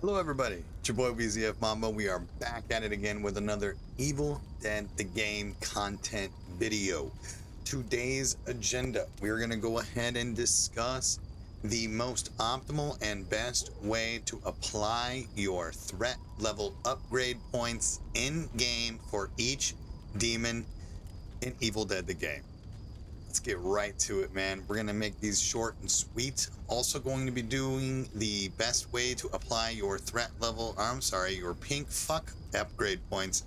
Hello everybody, it's your boy WeezyFMamba. We are back at it again with another Evil Dead the Game content video. Today's agenda, we're going to go ahead and discuss the most optimal and best way to apply your threat level upgrade points in game for each demon in Evil Dead the Game. Let's get right to it, man. We're going to make these short and sweet. I'm also going to be doing the best way to apply your your pink fuck upgrade points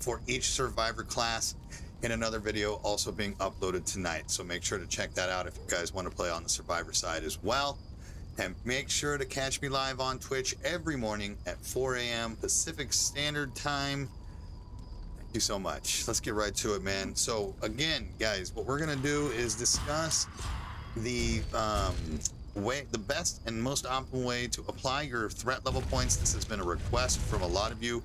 for each survivor class in another video also being uploaded tonight. So make sure to check that out if you guys want to play on the survivor side as well. And make sure to catch me live on Twitch every morning at 4 a.m. Pacific Standard Time. Thank you so much. Let's get right to it, man. So again, guys, what we're gonna do is discuss the best and most optimal way to apply your threat level points. This has been a request from a lot of you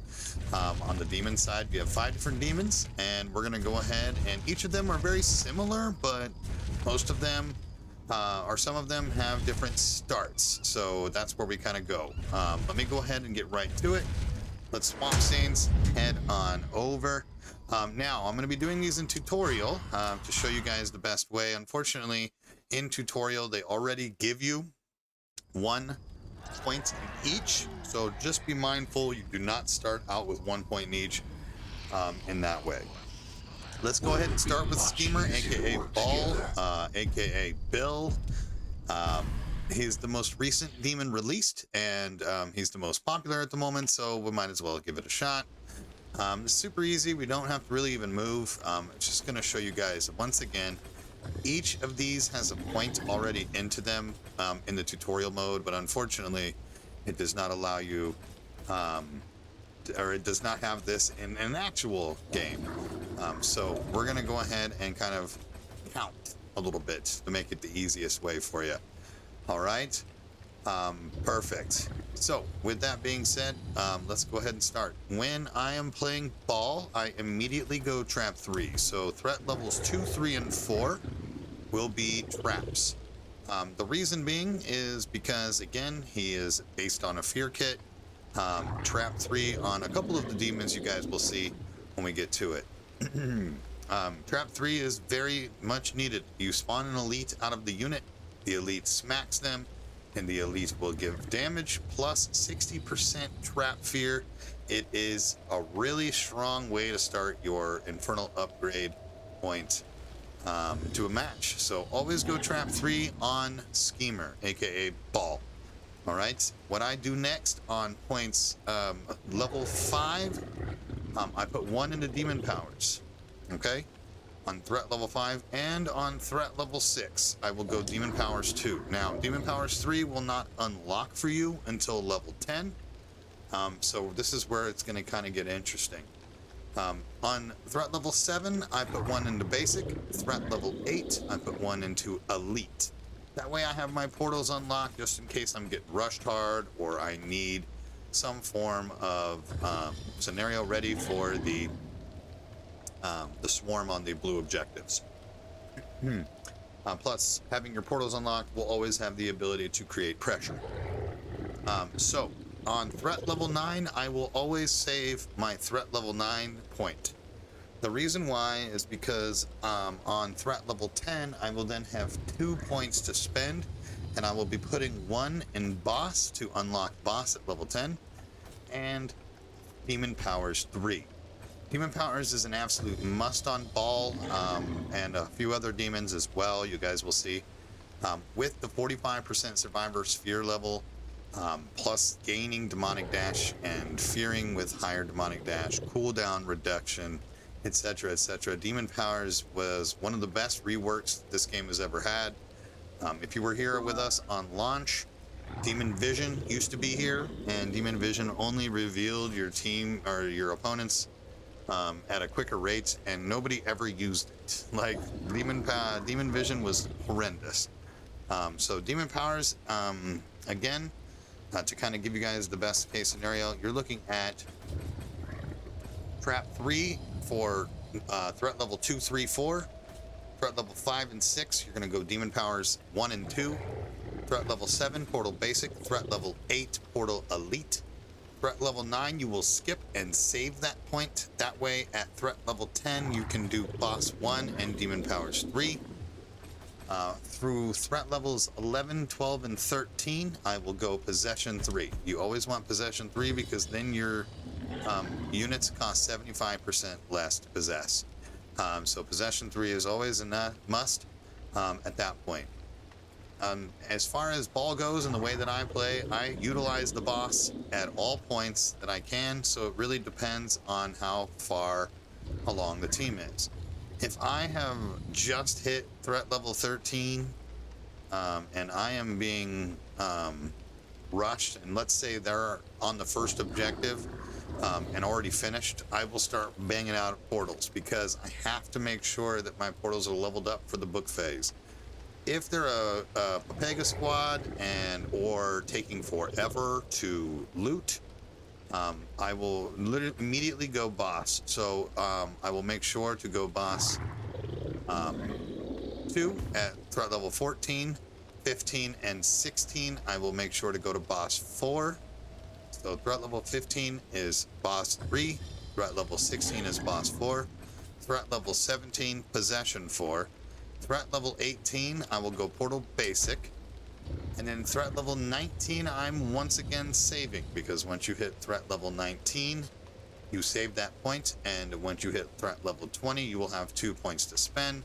on the demon side. We have 5 different demons, and we're gonna go ahead, and each of them are very similar, but most of them or some of them have different starts. So that's where we kind of go. Let me go ahead and get right to it. Let's swap scenes, head on over. Now, I'm going to be doing these in tutorial to show you guys the best way. Unfortunately, in tutorial, they already give you 1 point in each. So just be mindful, you do not start out with 1 point in each in that way. Let's go ahead and start with Schemer, aka Ball, aka Bill. He's the most recent demon released, and he's the most popular at the moment, so we might as well give it a shot. It's super easy. We don't have to really even move. It's just going to show you guys, once again, each of these has a point already into them in the tutorial mode, but unfortunately, it does not allow you, or it does not have this in an actual game. So we're going to go ahead and kind of count a little bit to make it the easiest way for you. All right, perfect. So with that being said, let's go ahead and start. When I am playing Ball, I immediately go trap 3. So threat levels 2, 3, and 4 will be traps. The reason being is because, again, he is based on a fear kit. Trap 3 on a couple of the demons you guys will see when we get to it. Trap 3 is very much needed. You spawn an elite out of the unit. The elite smacks them, and the elite will give damage plus 60% trap fear. It is a really strong way to start your infernal upgrade point to a match. So always go trap 3 on Schemer, aka Ball. All right, what I do next on points level 5, I put 1 into demon powers. Okay, on threat level 5, and on threat level 6, I will go demon powers 2. Now, demon powers 3 will not unlock for you until level 10. So this is where it's going to kind of get interesting. On threat level 7, I put 1 into basic. Threat level 8, I put 1 into elite. That way I have my portals unlocked just in case I'm getting rushed hard or I need some form of scenario ready for the swarm on the blue objectives. Plus, having your portals unlocked will always have the ability to create pressure. So, on threat level 9, I will always save my threat level 9 point. The reason why is because on threat level 10, I will then have 2 points to spend, and I will be putting 1 in boss to unlock boss at level 10, and demon powers 3. Demon powers is an absolute must on Ball, and a few other demons as well, you guys will see. With the 45% survivor sphere level, plus gaining demonic dash and fearing with higher demonic dash, cooldown reduction, etc., etc. Demon powers was one of the best reworks this game has ever had. If you were here with us on launch, Demon Vision used to be here, and Demon Vision only revealed your team or your opponents at a quicker rate, and nobody ever used it. Like Demon Vision was horrendous. So Demon powers, again, to kind of give you guys the best case scenario, you're looking at trap 3 for threat level 2, 3, 4. Threat level 5 and 6, you're going to go demon powers 1 and 2. Threat level 7, portal basic. Threat level 8, portal elite. threat level 9, you will skip and save that point. That way, at threat level 10, you can do boss 1 and demon powers 3. Through threat levels 11, 12, and 13, I will go possession 3. You always want possession 3 because then your units cost 75% less to possess. So possession 3 is always a must at that point. As far as ball goes and the way that I play, I utilize the boss at all points that I can, so it really depends on how far along the team is. If I have just hit threat level 13 and I am being rushed, and let's say they're on the first objective and already finished, I will start banging out portals because I have to make sure that my portals are leveled up for the book phase. If they're a Puppeteer squad or taking forever to loot, I will immediately go boss. So I will make sure to go boss 2 at threat level 14, 15, and 16. I will make sure to go to boss 4. So threat level 15 is boss 3. Threat level 16 is boss 4. Threat level 17, possession 4. Threat level 18, I will go portal basic. And then threat level 19, I'm once again saving, because once you hit threat level 19, you save that point, and once you hit threat level 20, you will have 2 points to spend.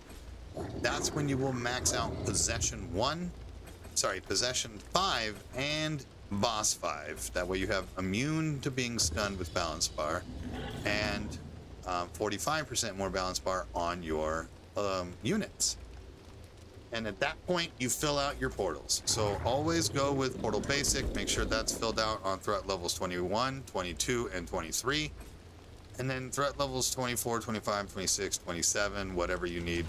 That's when you will max out possession 5 and boss 5. That way you have immune to being stunned with balance bar, and 45% more balance bar on your units. And at that point, you fill out your portals. So always go with portal basic. Make sure that's filled out on threat levels 21, 22, and 23. And then threat levels 24, 25, 26, 27, whatever you need,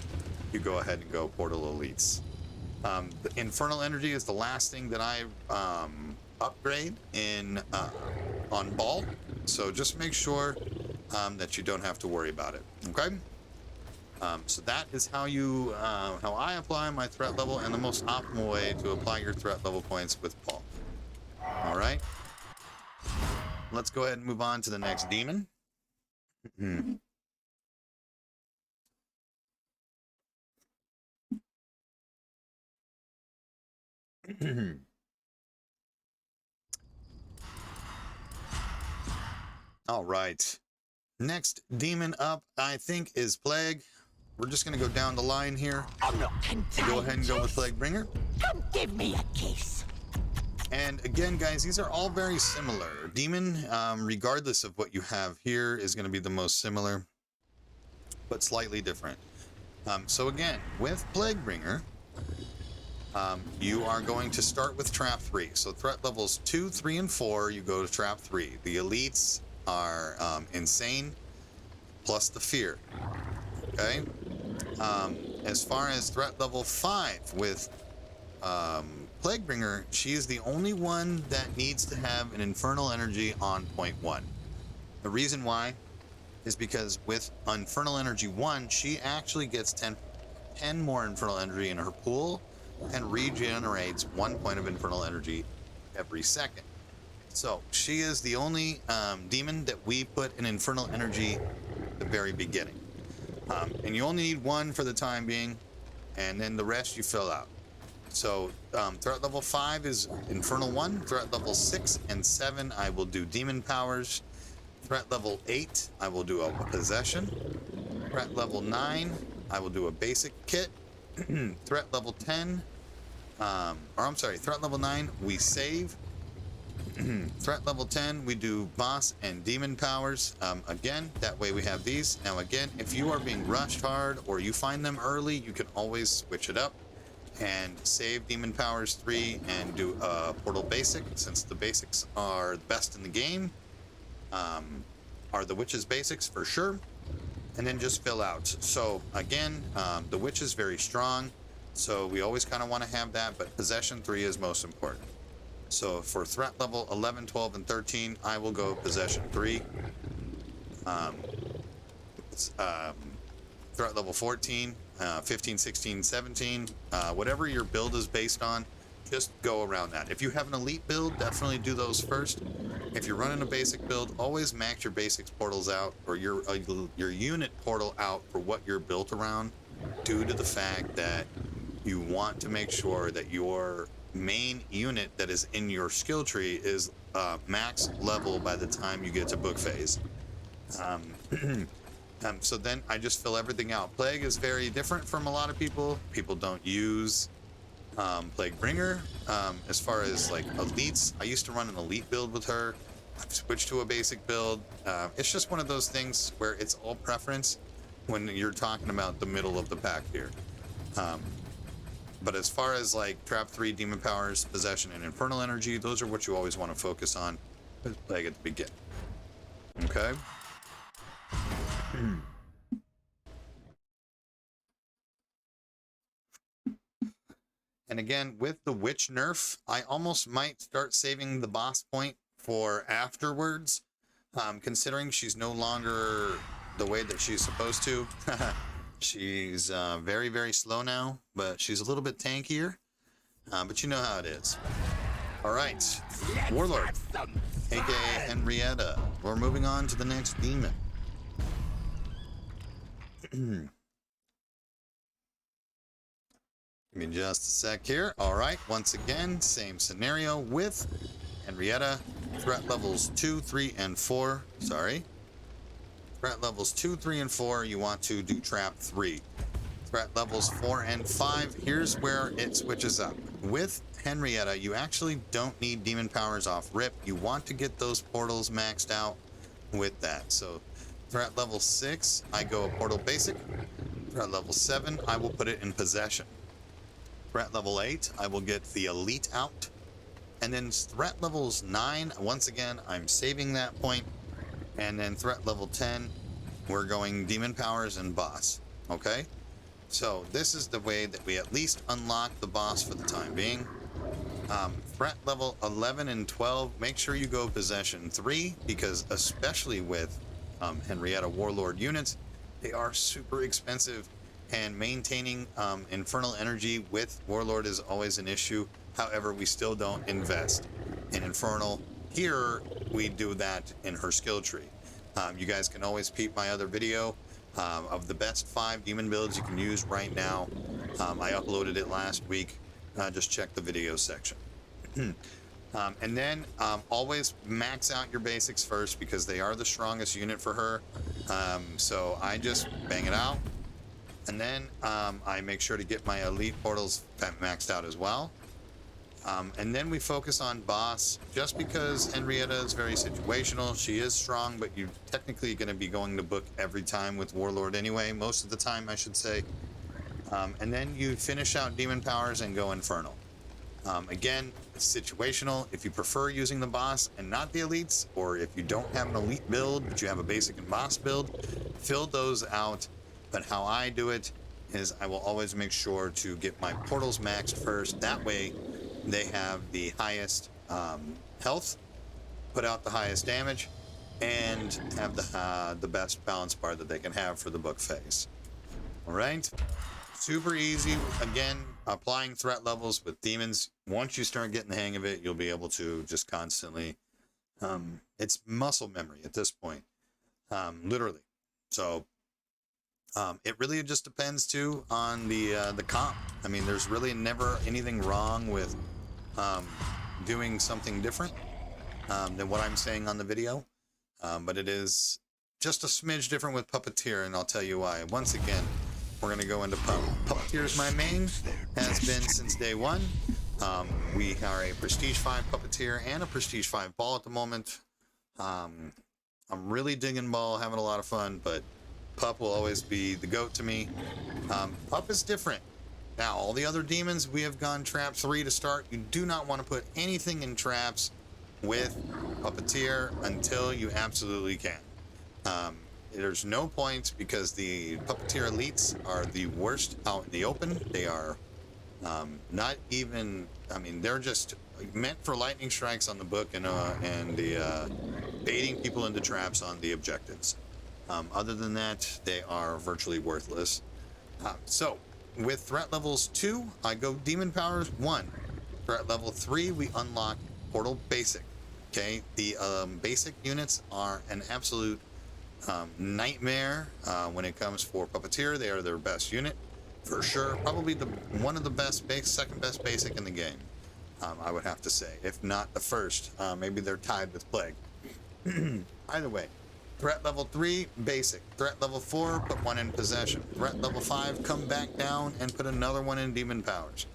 you go ahead and go portal elites. The infernal energy is the last thing that I upgrade on ball. So just make sure that you don't have to worry about it. Okay? So that is how I apply my threat level, and the most optimal way to apply your threat level points with Paul. All right. Let's go ahead and move on to the next demon. All right. Next demon up, I think, is Plague. We're just going to go down the line here. Go ahead and go with Plague Bringer. Come give me a kiss. And again, guys, these are all very similar. Demon, regardless of what you have here, is going to be the most similar, but slightly different. So again, with Plague Bringer, you are going to start with Trap 3. So threat levels 2, 3, and 4, you go to Trap 3. The elites are insane, plus the fear. Okay? As far as threat level 5 with Plague Bringer, she is the only one that needs to have an infernal energy on point 1. The reason why is because with infernal energy 1, she actually gets 10 more infernal energy in her pool and regenerates 1 point of infernal energy every second. So she is the only demon that we put an infernal energy at the very beginning. And you only need 1 for the time being, and then the rest you fill out. So threat level 5 is Infernal 1. Threat level 6 and 7, I will do Demon Powers. Threat level 8, I will do a Possession. Threat level 9, I will do a Basic Kit. Threat level 10, threat level 9, we save. Threat level 10, we do Boss and Demon Powers. Again, that way we have these. Now again, if you are being rushed hard or you find them early, you can always switch it up and save Demon Powers 3 and do a Portal Basic, since the basics are the best in the game. Are the Witch's basics for sure, and then just fill out. So again, the Witch is very strong, so we always kind of want to have that, but Possession 3 is most important. So for threat level 11, 12, and 13, I will go Possession 3. Threat level 14, 15, 16, 17, whatever your build is based on, just go around that. If you have an elite build, definitely do those first. if you're running a basic build, always max your basics portals out, or your unit portal out for what you're built around, due to the fact that you want to make sure that your main unit that is in your skill tree is max level by the time you get to book phase. So then I just fill everything out. Plague is very different from a lot of people. People don't use Plague Bringer. As far as like elites, I used to run an elite build with her. I've switched to a basic build. It's just one of those things where it's all preference when you're talking about the middle of the pack here. But as far as like Trap 3, Demon Powers, Possession, and Infernal Energy, those are what you always want to focus on with Plague at the beginning. Okay? And again, with the Witch nerf, I almost might start saving the boss point for afterwards, considering she's no longer the way that she's supposed to. She's very, very slow now, but she's a little bit tankier. But you know how it is. All right, Warlord, aka Henrietta. We're moving on to the next demon. Give me just a sec here. All right, once again, same scenario with Henrietta. Threat levels 2, 3, and 4. Sorry. Threat levels 2, 3, and 4, you want to do Trap 3. Threat levels 4 and 5, here's where it switches up. With Henrietta, you actually don't need Demon Powers off rip. You want to get those portals maxed out with that. So threat level 6, I go Portal Basic. Threat level 7, I will put it in Possession. Threat level 8, I will get the Elite out. And then threat levels 9, once again, I'm saving that point. And then threat level 10, we're going Demon Powers and Boss. Okay? So this is the way that we at least unlock the boss for the time being. Threat level 11 and 12, make sure you go Possession 3, because especially with Henrietta Warlord units, they are super expensive, and maintaining Infernal Energy with Warlord is always an issue. However, we still don't invest in Infernal. Here, we do that in her skill tree. You guys can always peep my other video of the best 5 demon builds you can use right now. I uploaded it last week. Just check the video section. And then always max out your basics first, because they are the strongest unit for her. So I just bang it out. And then I make sure to get my elite portals maxed out as well. And then we focus on boss, just because Henrietta is very situational. She is strong, but you're technically going to be going to book every time with Warlord anyway, most of the time, I should say. And then you finish out Demon Powers and go Infernal. Again, it's situational. If you prefer using the boss and not the elites, or if you don't have an elite build, but you have a basic and boss build, fill those out. But how I do it is I will always make sure to get my portals maxed first. That way, they have the highest health, put out the highest damage, and have the best balance bar that they can have for the book phase. All right, super easy. Again, applying threat levels with demons. Once you start getting the hang of it, you'll be able to just constantly. It's muscle memory at this point, literally. So it really just depends too on the comp. I mean, there's really never anything wrong with doing something different than what I'm saying on the video, but it is just a smidge different with Puppeteer, and I'll tell you why. Once again, we're going to go into Puppeteer is my main, has been since day one. We are a Prestige 5 Puppeteer and a Prestige 5 Ball at the moment. I'm really digging Ball, having a lot of fun, but Pup will always be the GOAT to me. Pup is different. Now, all the other demons, we have gone Trap 3 to start. You do not want to put anything in traps with Puppeteer until you absolutely can. There's no point, because the Puppeteer elites are the worst out in the open. They are not even, I mean, they're just meant for lightning strikes on the book and the baiting people into traps on the objectives. Other than that, they are virtually worthless. So, with threat levels 2, I go Demon Powers 1. Threat level 3, we unlock Portal Basic. Okay, the basic units are an absolute nightmare when it comes for Puppeteer. They are their best unit for sure. Probably the one of the best second best basic in the game. I would have to say, if not the first. Maybe they're tied with Plague. Either way, threat level 3, basic. Threat level 4, put one in possession. Threat level 5, come back down and put another one in demon powers.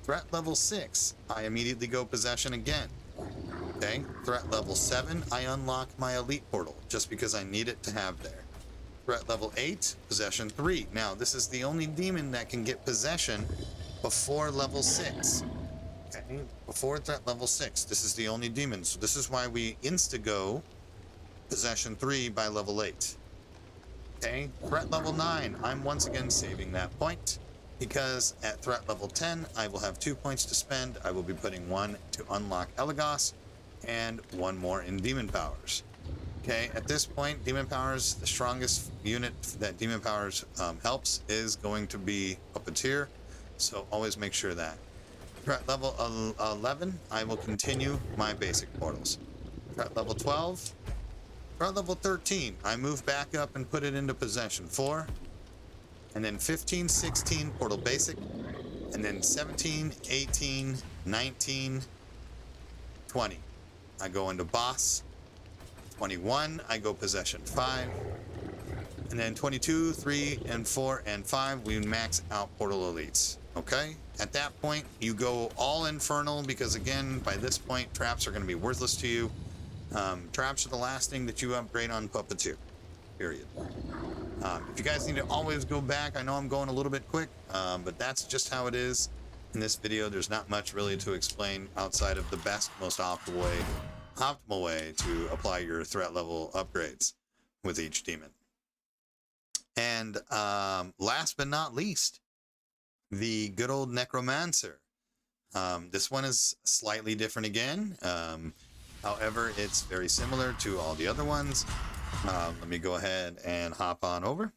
Threat level 6, I immediately go possession again. Okay, threat level 7, I unlock my elite portal just because I need it to have there. Threat level 8, possession 3. Now, this is the only demon that can get possession before level 6. Okay, before threat level 6. This is the only demon. So this is why we insta-go possession 3 by level 8. Okay, threat level 9. I'm once again saving that point because at threat level 10, I will have 2 points to spend. I will be putting 1 to unlock Elagos and 1 more in demon powers. Okay, at this point, demon powers, the strongest unit that demon powers helps is going to be Puppeteer. So always make sure that. Threat level 11, I will continue my basic portals. Threat level 12, threat level 13, I move back up and put it into possession 4. And then 15, 16, portal basic. And then 17, 18, 19, 20, I go into boss. 21, I go possession 5. And then 22, 3, and 4, and 5, we max out portal elites. Okay? At that point, you go all infernal because, again, by this point, traps are going to be worthless to you. Traps are the last thing that you upgrade on Puppeteer. Period. If you guys need to always go back, I know I'm going a little bit quick, but that's just how it is. In this video, there's not much really to explain outside of the best, most optimal way to apply your threat level upgrades with each demon. And last but not least, the good old Necromancer. This one is slightly different again. However, it's very similar to all the other ones. Let me go ahead and hop on over.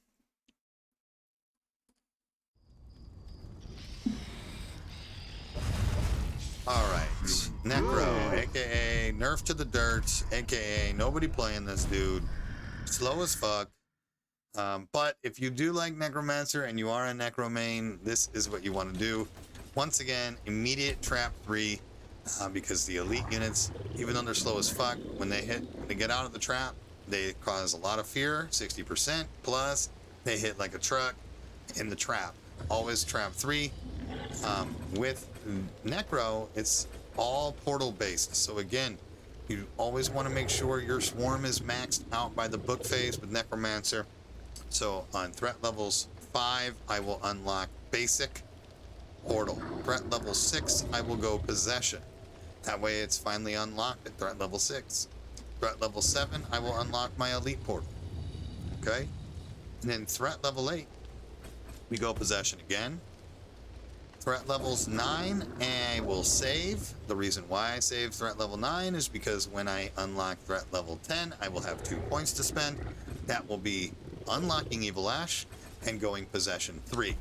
All right, Necro, aka Nerf to the Dirt, aka nobody playing this dude. Slow as fuck. But if you do like Necromancer and you are a Necro main, this is what you want to do. Once again, immediate trap 3, because the elite units, even though they're slow as fuck, when they get out of the trap, they cause a lot of fear, 60%, plus they hit like a truck in the trap. Always trap 3. With Necro, it's all portal based. So again, you always want to make sure your swarm is maxed out by the book phase with Necromancer. So on threat levels 5, I will unlock basic portal. Threat level 6, I will go possession. That way it's finally unlocked at threat level 6. Threat level 7, I will unlock my elite portal. Okay? And then threat level 8, we go possession again. Threat levels 9, I will save. The reason why I save threat level 9 is because when I unlock threat level 10, I will have 2 points to spend. That will be unlocking Evil Ash and going possession 3.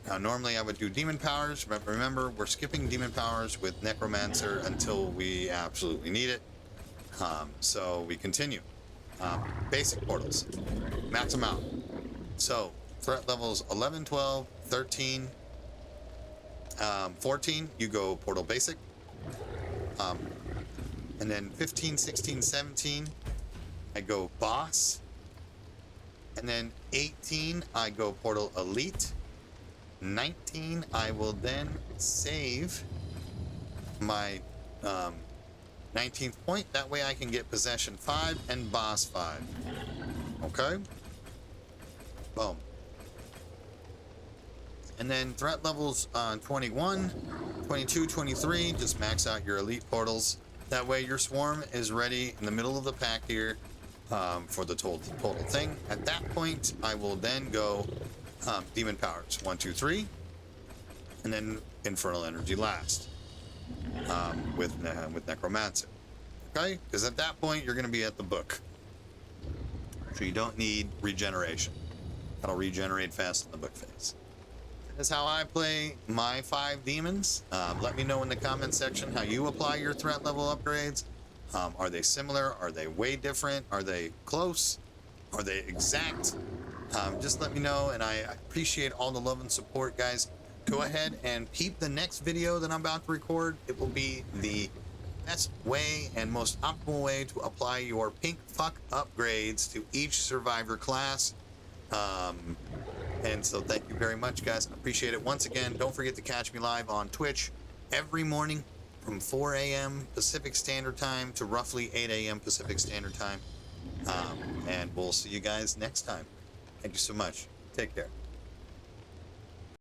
Now, normally I would do demon powers, but remember, we're skipping demon powers with Necromancer until we absolutely need it. So we continue. Basic portals, max them out. So threat levels 11, 12, 13, 14, you go portal basic. And then 15, 16, 17, I go boss. And then 18, I go portal elite. 19, I will then save my 19th point. That way I can get possession 5 and boss 5. Okay? Boom. And then threat levels 21, 22, 23, just max out your elite portals. That way your swarm is ready in the middle of the pack here for the total thing. At that point, I will then go demon powers 1, 2, 3, and then infernal energy last with Necromancer. Okay, because at that point you're going to be at the book, so you don't need regeneration. That'll regenerate fast in the book phase. is how I play my 5 demons. Let me know in the comment section how you apply your threat level upgrades. Are they similar? Are they way different? Are they close? Are they exact? Just let me know, and I appreciate all the love and support, guys. Go ahead and peep the next video that I'm about to record. It will be the best way and most optimal way to apply your pink fuck upgrades to each survivor class. And so thank you very much, guys. I appreciate it. Once again, don't forget to catch me live on Twitch every morning from 4 a.m. Pacific Standard Time to roughly 8 a.m. Pacific Standard Time. And we'll see you guys next time. Thank you so much. Take care.